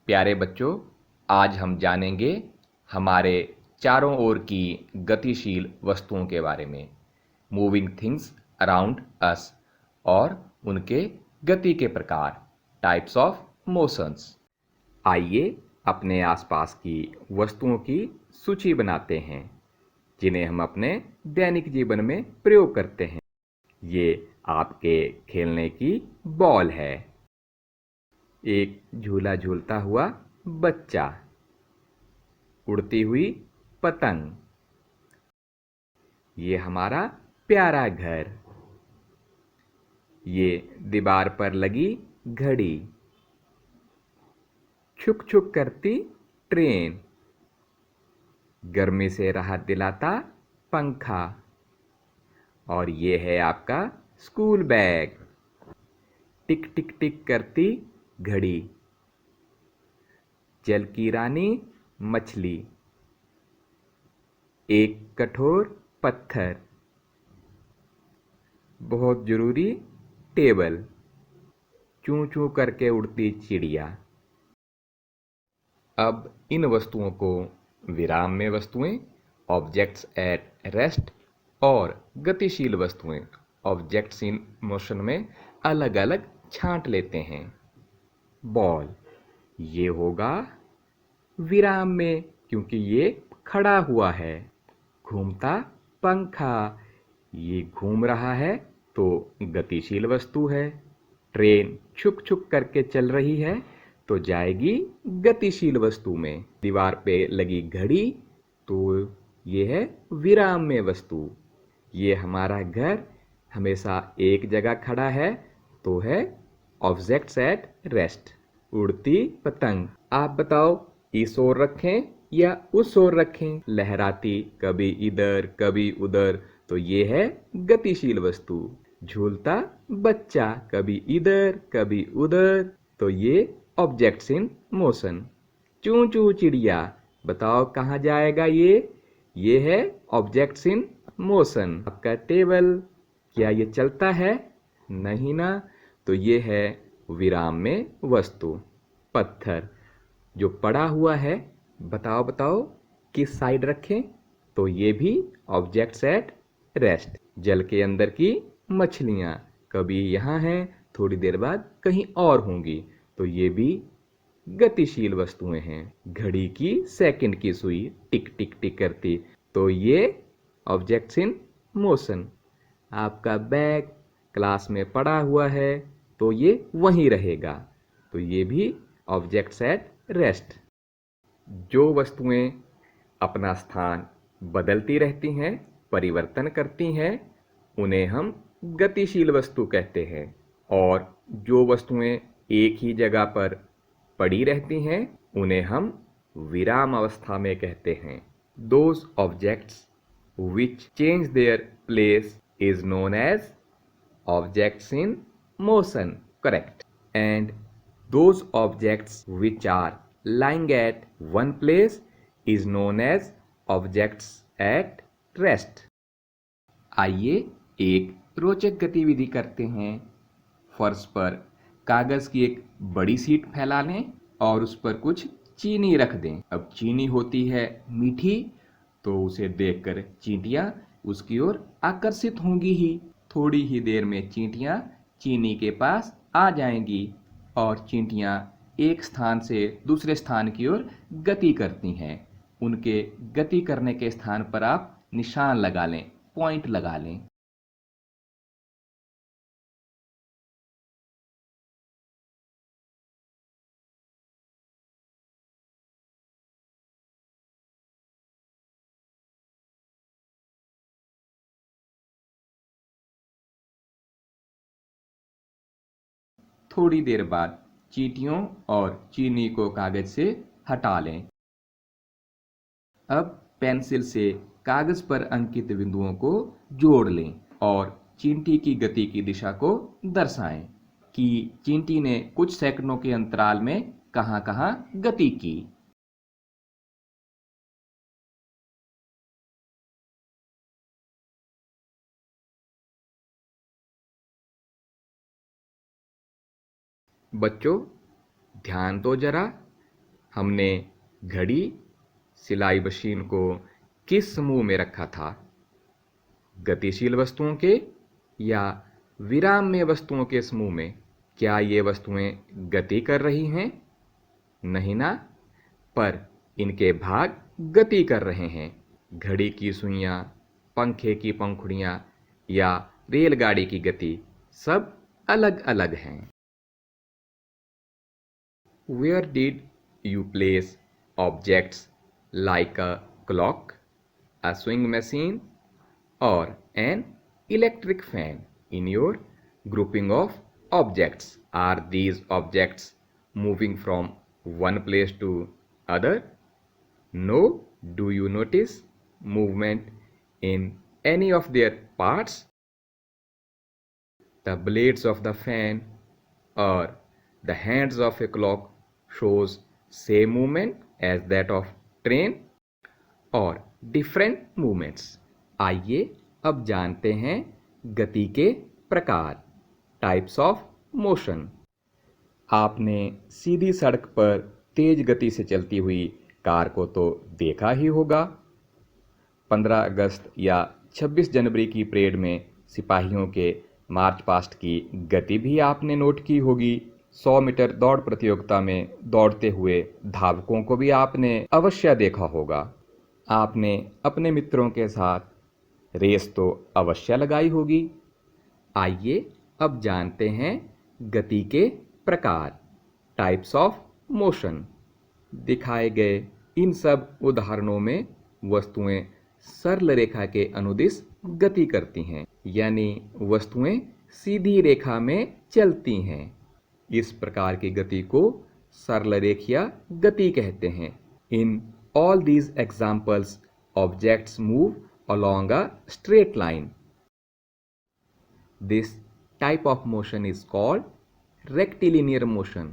प्यारे बच्चों, आज हम जानेंगे हमारे चारों ओर की गतिशील वस्तुओं के बारे में, मूविंग थिंग्स अराउंड अस, और उनके गति के प्रकार, टाइप्स ऑफ मोशंस। आइए अपने आसपास की वस्तुओं की सूची बनाते हैं जिन्हें हम अपने दैनिक जीवन में प्रयोग करते हैं। ये आपके खेलने की बॉल है, एक झूला झूलता हुआ बच्चा, उड़ती हुई पतंग, ये हमारा प्यारा घर, ये दीवार पर लगी घड़ी, छुक छुक करती ट्रेन, गर्मी से राहत दिलाता पंखा, और ये है आपका स्कूल बैग, टिक टिक टिक करती घड़ी, जल की रानी मछली, एक कठोर पत्थर, बहुत जरूरी टेबल, चूं चूं करके उड़ती चिड़िया। अब इन वस्तुओं को विराम में वस्तुएं, ऑब्जेक्ट्स एट रेस्ट, और गतिशील वस्तुएं, ऑब्जेक्ट्स इन मोशन में अलग अलग छांट लेते हैं। बॉल, ये होगा विराम में क्योंकि ये खड़ा हुआ है। घूमता पंखा, ये घूम रहा है तो गतिशील वस्तु है। ट्रेन छुक छुक करके चल रही है तो जाएगी गतिशील वस्तु में। दीवार पे लगी घड़ी तो ये है विराम में वस्तु। ये हमारा घर हमेशा एक जगह खड़ा है तो है ऑब्जेक्ट्स एट रेस्ट। उड़ती पतंग, आप बताओ इस ओर रखें या उस ओर रखें? लहराती कभी इधर कभी उधर तो ये है गतिशील वस्तु। झूलता बच्चा कभी इधर कभी उधर तो ये ऑब्जेक्ट्स इन मोशन। चूं चूं चिड़िया, बताओ कहाँ जाएगा ये है ऑब्जेक्ट्स इन मोशन। आपका टेबल, क्या ये चलता है? नहीं ना, तो ये है विराम में वस्तु। पत्थर जो पड़ा हुआ है, बताओ बताओ किस साइड रखें? तो ये भी ऑब्जेक्ट्स एट रेस्ट। जल के अंदर की मछलियाँ कभी यहाँ हैं, थोड़ी देर बाद कहीं और होंगी, तो ये भी गतिशील वस्तुएं हैं। घड़ी की सेकंड की सुई टिक टिक टिक करती तो ये ऑब्जेक्ट्स इन मोशन। आपका बैग क्लास में पड़ा हुआ है तो ये वहीं रहेगा, तो ये भी ऑब्जेक्ट्स एट रेस्ट। जो वस्तुएं अपना स्थान बदलती रहती हैं, परिवर्तन करती हैं, उन्हें हम गतिशील वस्तु कहते हैं। और जो वस्तुएं एक ही जगह पर पड़ी रहती हैं, उन्हें हम विराम अवस्था में कहते हैं। Those objects which change their place is known as objects in motion, correct? And those objects which are lying at one place is known as objects at rest. आइए एक रोचक गतिविधि करते हैं। फर्श पर कागज की एक बड़ी शीट फैला लें और उस पर कुछ चीनी रख दें। अब चीनी होती है मीठी, तो उसे देखकर चींटियां उसकी ओर आकर्षित होंगी ही। थोड़ी ही देर में चींटियां चीनी के पास आ जाएंगी और चींटियां एक स्थान से दूसरे स्थान की ओर गति करती हैं। उनके गति करने के स्थान पर आप निशान लगा लें, पॉइंट लगा लें। थोड़ी देर बाद चींटियों और चीनी को कागज से हटा लें। अब पेंसिल से कागज पर अंकित बिंदुओं को जोड़ लें और चींटी की गति की दिशा को दर्शाएं कि चींटी ने कुछ सेकंडों के अंतराल में कहां-कहां गति की। बच्चों, ध्यान दो जरा, हमने घड़ी सिलाई मशीन को किस समूह में रखा था? गतिशील वस्तुओं के या विराम्य वस्तुओं के समूह में? क्या ये वस्तुएं गति कर रही हैं? नहीं ना, पर इनके भाग गति कर रहे हैं। घड़ी की सुइयां, पंखे की पंखुड़ियां या रेलगाड़ी की गति सब अलग अलग हैं। Where did you place objects like a clock, a sewing machine, or an electric fan in your grouping of objects? Are these objects moving from one place to other? No. Do you notice movement in any of their parts? The blades of the fan or the hands of a clock shows same movement as that of train or different movements. आइए अब जानते हैं गति के प्रकार, types of motion. आपने सीधी सड़क पर तेज गति से चलती हुई कार को तो देखा ही होगा। 15 अगस्त या 26 जनवरी की परेड में सिपाहियों के मार्च पास्ट की गति भी आपने नोट की होगी। 100 मीटर दौड़ प्रतियोगिता में दौड़ते हुए धावकों को भी आपने अवश्य देखा होगा। आपने अपने मित्रों के साथ रेस तो अवश्य लगाई होगी। आइए अब जानते हैं गति के प्रकार, टाइप्स ऑफ मोशन। दिखाए गए इन सब उदाहरणों में वस्तुएं सरल रेखा के अनुदिश गति करती हैं, यानी वस्तुएं सीधी रेखा में चलती हैं। इस प्रकार की गति को सरल रेखीय गति कहते हैं। In all these examples objects move along a straight line. This type of motion is called rectilinear motion.